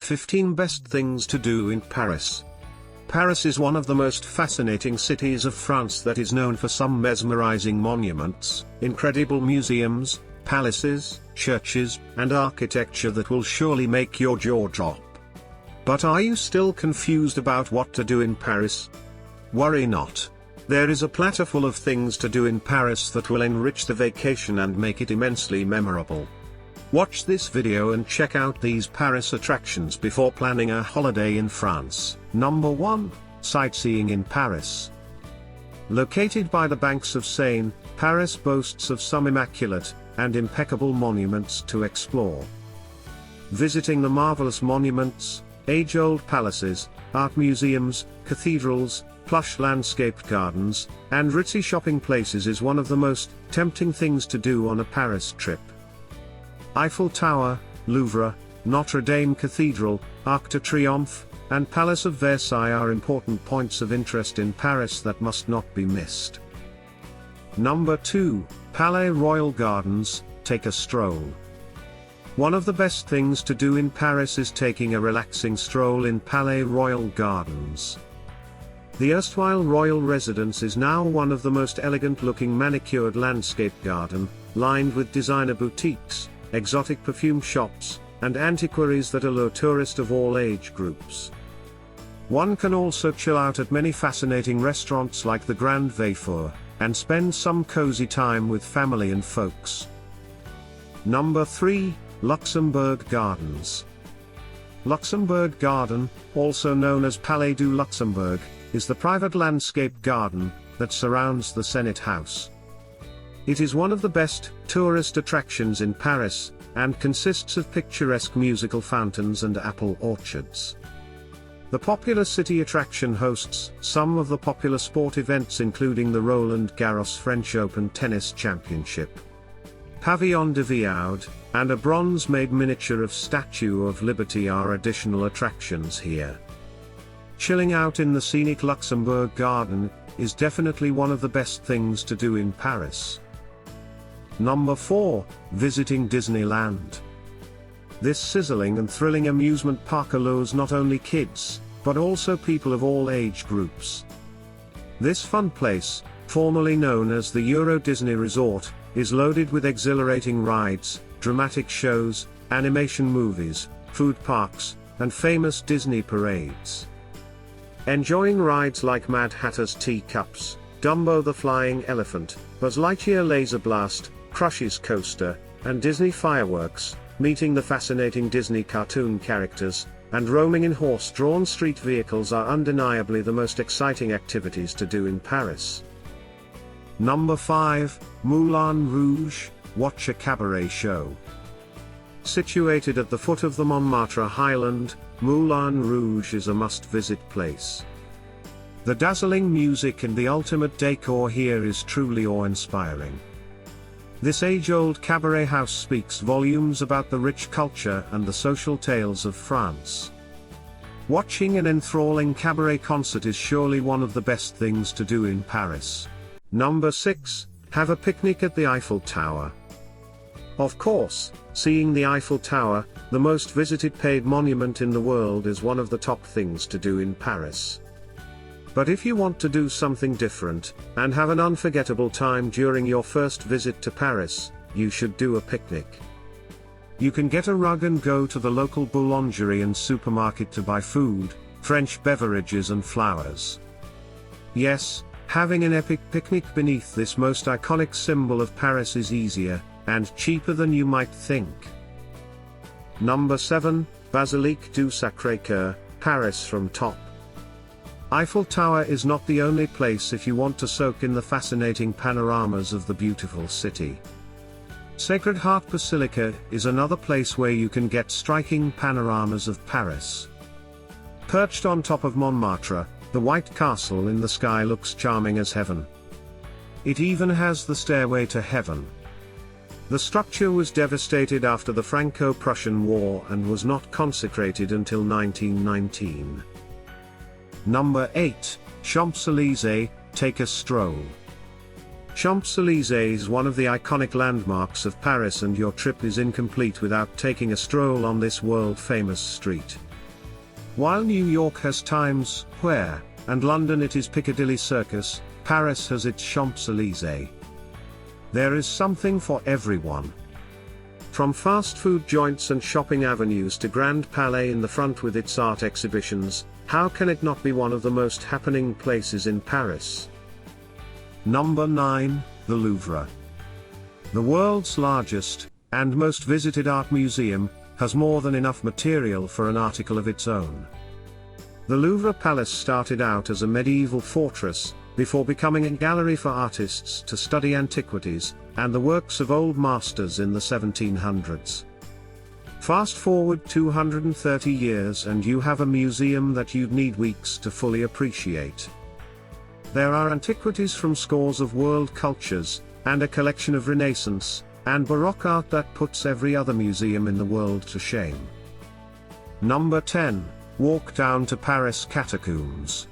15 Best Things to Do in Paris. Paris is one of the most fascinating cities of France that is known for some mesmerizing monuments, incredible museums, palaces, churches, and architecture that will surely make your jaw drop. But are you still confused about what to do in Paris? Worry not. There is a platter full of things to do in Paris that will enrich the vacation and make it immensely memorable. Watch this video and check out these Paris attractions before planning a holiday in France. Number 1. Sightseeing in Paris. Located by the banks of Seine, Paris boasts of some immaculate and impeccable monuments to explore. Visiting the marvelous monuments, age-old palaces, art museums, cathedrals, plush landscaped gardens, and ritzy shopping places is one of the most tempting things to do on a Paris trip. Eiffel Tower, Louvre, Notre Dame Cathedral, Arc de Triomphe, and Palace of Versailles are important points of interest in Paris that must not be missed. Number 2, Palais Royal Gardens, take a stroll. One of the best things to do in Paris is taking a relaxing stroll in Palais Royal Gardens. The erstwhile royal residence is now one of the most elegant-looking manicured landscape garden, lined with designer boutiques, exotic perfume shops, and antiquaries that allure tourists of all age groups. One can also chill out at many fascinating restaurants like the Grand Vefour, and spend some cozy time with family and folks. Number 3, Luxembourg Gardens. Luxembourg Garden, also known as Palais du Luxembourg, is the private landscape garden that surrounds the Senate House. It is one of the best tourist attractions in Paris, and consists of picturesque musical fountains and apple orchards. The popular city attraction hosts some of the popular sport events including the Roland Garros French Open Tennis Championship, Pavillon de Viaud, and a bronze-made miniature of Statue of Liberty are additional attractions here. Chilling out in the scenic Luxembourg Garden is definitely one of the best things to do in Paris. Number 4, visiting Disneyland. This sizzling and thrilling amusement park allures not only kids, but also people of all age groups. This fun place, formerly known as the Euro Disney Resort, is loaded with exhilarating rides, dramatic shows, animation movies, food parks, and famous Disney parades. Enjoying rides like Mad Hatter's Teacups, Dumbo the Flying Elephant, Buzz Lightyear Laser Blast, Crush's Coaster, and Disney Fireworks, meeting the fascinating Disney cartoon characters, and roaming in horse-drawn street vehicles are undeniably the most exciting activities to do in Paris. Number 5, Moulin Rouge, watch a cabaret show. Situated at the foot of the Montmartre highland, Moulin Rouge is a must-visit place. The dazzling music and the ultimate decor here is truly awe-inspiring. This age-old cabaret house speaks volumes about the rich culture and the social tales of France. Watching an enthralling cabaret concert is surely one of the best things to do in Paris. Number 6, have a picnic at the Eiffel Tower. Of course, seeing the Eiffel Tower, the most visited paid monument in the world, is one of the top things to do in Paris. But if you want to do something different, and have an unforgettable time during your first visit to Paris, you should do a picnic. You can get a rug and go to the local boulangerie and supermarket to buy food, French beverages and flowers. Yes, having an epic picnic beneath this most iconic symbol of Paris is easier, and cheaper than you might think. Number 7, Basilique du Sacré-Cœur, Paris from top. Eiffel Tower is not the only place if you want to soak in the fascinating panoramas of the beautiful city. Sacred Heart Basilica is another place where you can get striking panoramas of Paris. Perched on top of Montmartre, the White Castle in the sky looks charming as heaven. It even has the Stairway to Heaven. The structure was devastated after the Franco-Prussian War and was not consecrated until 1919. Number 8, Champs-Élysées, take a stroll. Champs-Élysées is one of the iconic landmarks of Paris, and your trip is incomplete without taking a stroll on this world-famous street. While New York has Times Square, and London it is Piccadilly Circus, Paris has its Champs-Élysées. There is something for everyone. From fast food joints and shopping avenues to Grand Palais in the front with its art exhibitions, how can it not be one of the most happening places in Paris? Number 9, the Louvre. The world's largest, and most visited art museum, has more than enough material for an article of its own. The Louvre Palace started out as a medieval fortress, before becoming a gallery for artists to study antiquities, and the works of old masters in the 1700s. Fast forward 230 years and you have a museum that you'd need weeks to fully appreciate. There are antiquities from scores of world cultures, and a collection of Renaissance and Baroque art that puts every other museum in the world to shame. Number 10, walk down to Paris Catacombs.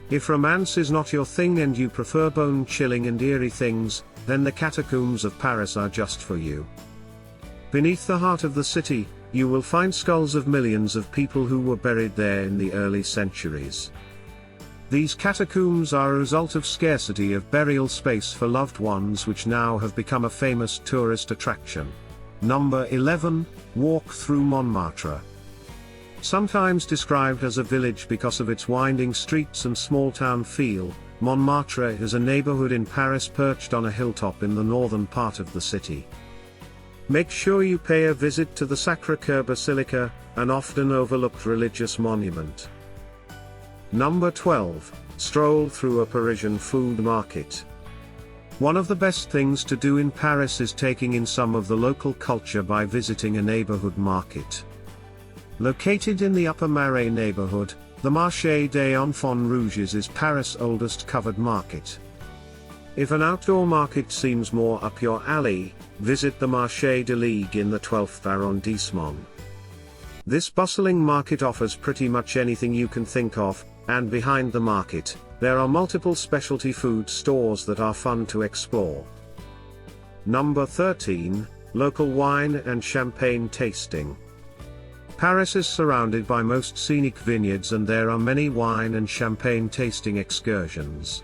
If romance is not your thing and you prefer bone-chilling and eerie things, then the catacombs of Paris are just for you. Beneath the heart of the city, you will find skulls of millions of people who were buried there in the early centuries. These catacombs are a result of scarcity of burial space for loved ones, which now have become a famous tourist attraction. Number 11, walk through Montmartre. Sometimes described as a village because of its winding streets and small-town feel, Montmartre is a neighborhood in Paris perched on a hilltop in the northern part of the city. Make sure you pay a visit to the Sacré-Cœur Basilica, an often overlooked religious monument. Number 12, stroll through a Parisian food market. One of the best things to do in Paris is taking in some of the local culture by visiting a neighborhood market. Located in the Upper Marais neighborhood, the Marché des Enfants Rouges is Paris' oldest covered market. If an outdoor market seems more up your alley, visit the Marché de Ligue in the 12th arrondissement. This bustling market offers pretty much anything you can think of, and behind the market, there are multiple specialty food stores that are fun to explore. Number 13, local wine and champagne tasting. Paris is surrounded by most scenic vineyards and there are many wine and champagne tasting excursions.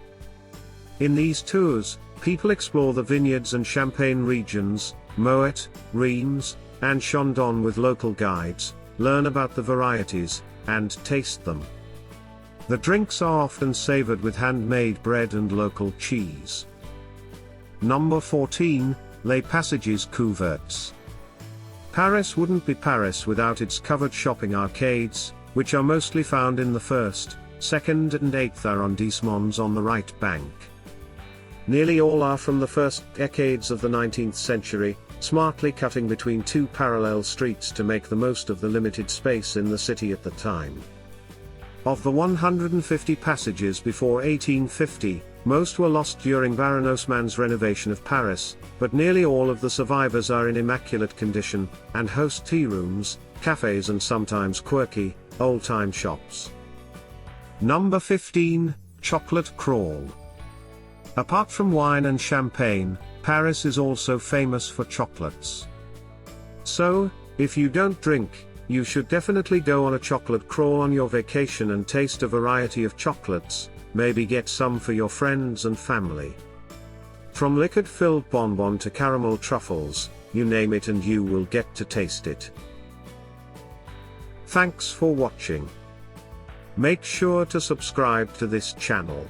In these tours, people explore the vineyards and champagne regions, Moet, Reims, and Chandon with local guides, learn about the varieties, and taste them. The drinks are often savored with handmade bread and local cheese. Number 14, Les Passages Couverts. Paris wouldn't be Paris without its covered shopping arcades, which are mostly found in the 1st, 2nd and 8th arrondissements on the right bank. Nearly all are from the first decades of the 19th century, smartly cutting between two parallel streets to make the most of the limited space in the city at the time. Of the 150 passages before 1850, most were lost during Baron Haussmann's renovation of Paris, but nearly all of the survivors are in immaculate condition, and host tea rooms, cafes and sometimes quirky, old-time shops. Number 15, Chocolate Crawl. Apart from wine and champagne, Paris is also famous for chocolates. So, if you don't drink, you should definitely go on a chocolate crawl on your vacation and taste a variety of chocolates, maybe get some for your friends and family. From liquid-filled bonbon to caramel truffles, you name it and you will get to taste it. Thanks for watching. Make sure to subscribe to this channel.